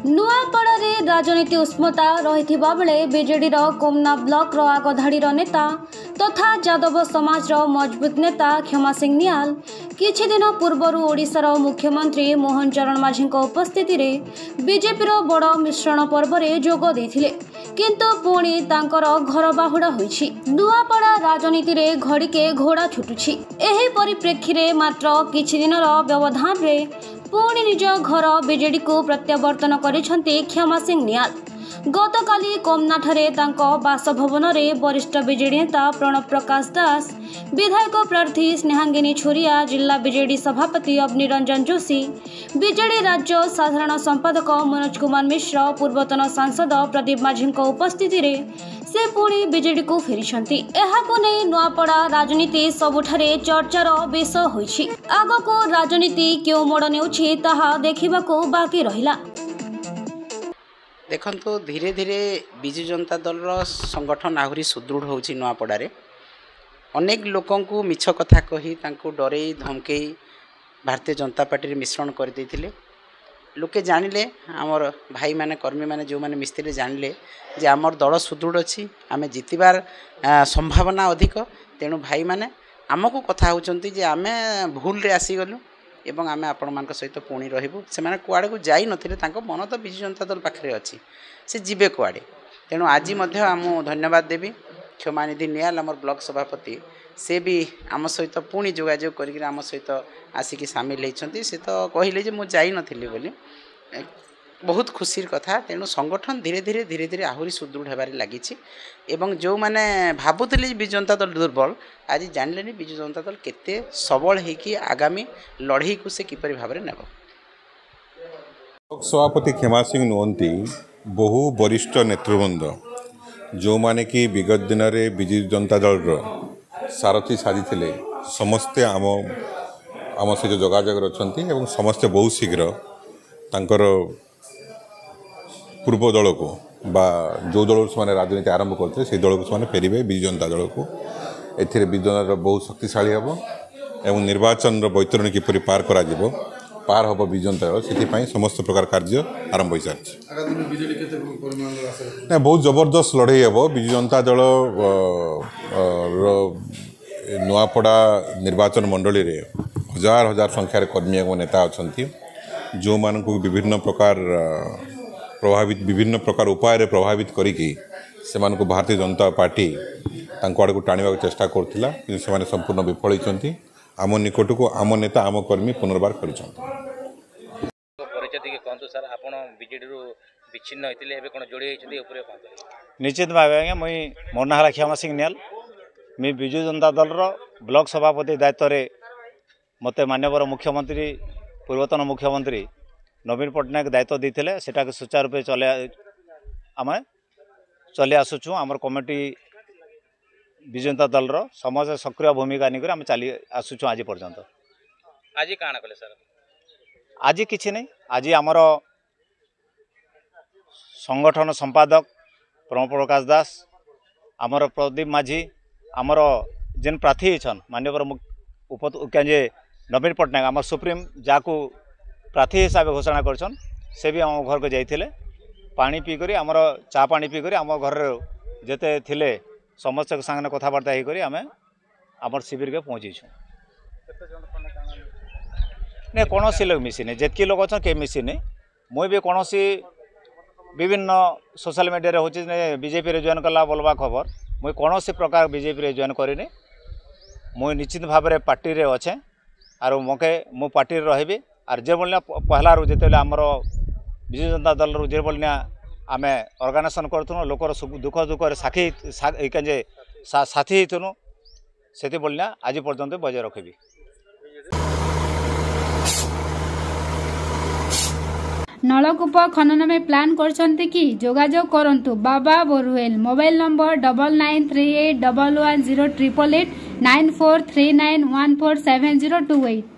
नुआपड़ारे राजनीति उष्मता रही बेले बीजेडी कोमना ब्लॉक आगधाड़ीर नेता तथा यादव समाज मजबूत नेता क्षमा सिंह निहाल किछि दिन पूर्वर ओडिशार मुख्यमंत्री मोहन चरण माझी उपस्थिति रे बीजेपी बड़ मिश्रण पर्व रे जोग देथिले किंतु पुणी तांकर घर बाहुड़ा होइछि। नुआपड़ा राजनीति रे घड़ीके घोड़ा छुटुछि। एही परिप्रेक्षी रे मात्र किछि दिनर व्यवधान रे पुणी निज घर बीजेडी को प्रत्यावर्तन करिसेंति क्षमा सिंह निहाल। गतकाली कोमनाठारे तांको बासभवन रे वरिष्ठ बीजेडी नेता प्रणव प्रकाश दास, विधायक प्रार्थी स्नेहांगिनी छोरिया, जिला बीजेडी सभापति अग्नि रंजन जोशी, बीजेडी राज्य साधारण संपादक मनोज कुमार मिश्र, पूर्वतन सांसद प्रदीप माझी उपस्थिति रे से पुणी बीजेडी को फेरिछंती। एहाको नै नुआपड़ा राजनीति सबुठारे चर्चार विषय होइछि। आगको राजनीति केउ मोड़ नेउछि ताहा देखिबाको बाकी रहिला। देखो धीरे धीरे विजु जनता दल संगठन आहरी सुदृढ़ होछि। नुआपड़ारे अनेक लोकों को मिछ कथा कही तांको डरई धमकई भारतीय जनता पार्टी मिश्रण कर देथिले। लोके जानिले आमर भाई माने कर्मी माने जो माने मिस्त्री जानिले जे आमर दल सुदृढ़ अछि, आमे जितिबार संभावना अधिक। तेणु भाई माने आमको कथा होचंती जे आमे भूल रे आसी गलु एवं आमे आपण मानक सहित पुणी रहिबु। से माने कुआडे को जाई नथिले, तांको मन तो विजु जनता दल पाखरे अछि, से जिबे कुआडे। तेणु आज मध्य आम धन्यवाद देवी क्षमानिधि निहाल आमर ब्लॉक सभापति, से भी आम सहित पुणी जोगाजोग करिक आम सहित आसिक सामिल होती। से तो कहले जे मु जाई नथिली बोली, बहुत खुशीर कथा। तेणु संगठन धीरे धीरे धीरे धीरे आहरी सुदृढ़ होबार लगी एवं जो माने भाबुतले विजु जनता दल दुर्बल, आज जानले विजु जनता दल केते सबल होगी आगामी लड़ई को से किपरि भाव नेब। सभापति क्षमा सिंह नुहंती बहु वरिष्ठ नेतृवृंद जो माने कि विगत दिन में विजु जनता दल सारथी साजिले समस्ते आम सहित जोगाजोग अच्छा एवं समस्ते बहुत शीघ्र तांकर पूर्व दल को बा जो दल से राजनीति आरंभ करते से दल को फेरबे विजु जनता दल को। एथिरे विजु जनता दल बहुत शक्तिशाली हम एवं निर्वाचन बैतरणी किपरि पार करा जिवो पार हम विजु जनता दल से समस्त प्रकार कार्य आरंभ हो सारी। बहुत जबरदस्त लड़ई हम विजु जनता दल नुआपड़ा निर्वाचन मंडली रे हजार हजार संख्यार कर्मी एवं नेता अच्छा जो मान को विभिन्न प्रकार उपाय प्रभावित करिकी से भारतीय जनता पार्टी आड़ को टाणा चेष्टा करथिला, किंतु से संपूर्ण विफल होती। आम निकट को आम नेता आम कर्मी पुनर्बार कर निश्चित भाव आज्ञा मुई मो ना क्षमा सिंह निहाल। मैं विजु जनता दल ब्लॉक सभापति दायित्व रे मते माननीय मुख्यमंत्री पूर्वतन मुख्यमंत्री नवीन पट्टनायक दायित्व देते सेटा सुचारू रूपे आम चली आसुचु। आमर कमिटी विजु जनता दल समस्त सक्रिय भूमिका निकर आम चली आसुचु आज पर्यंत। आज काना कले सर? आज किछि नहीं, आज आमर संगठन संपादक प्रणव प्रकाश दास, आमर प्रदीप माझी, आमर जेन प्रार्थी छन माननीय नवीन पट्टनायक आम सुप्रीम जाकू प्रार्थी हिसाब से घोषणा करछन, से भी आम घर को जाइथिले पानी पीकर आमर चा पानी पीकर आम घर जेते थिले समस्त संगे कथबार्ता होकर आम आम शिविर के पहुँचीछुँ। नहीं कौन लोग मिसिनी, जितकी लोग अच्छा के मिसिनी। मुई भी कौन विभिन्न सोशल मीडिया हो बीजेपी जॉइन कला बोलवा खबर, मुई कौन प्रकार बीजेपी जॉइन करनी। मुई निश्चित भाव में पार्टी रे अच्छे आर मके मु पार्टी रही आर जे बोलना पहला रू जिते आमर विजु जनता दल रू जे बोलना आम ऑर्गेनाइजेशन करूँ लोकर दुख दुख साथी साथी होनु से बोलना आज पर्यंत बजाय रखी। नलकूप खनन में प्लान करछन्ते कि जोगाजोग करंतु बाबा बोरवेल। Mobile number 9938110888 9439147028।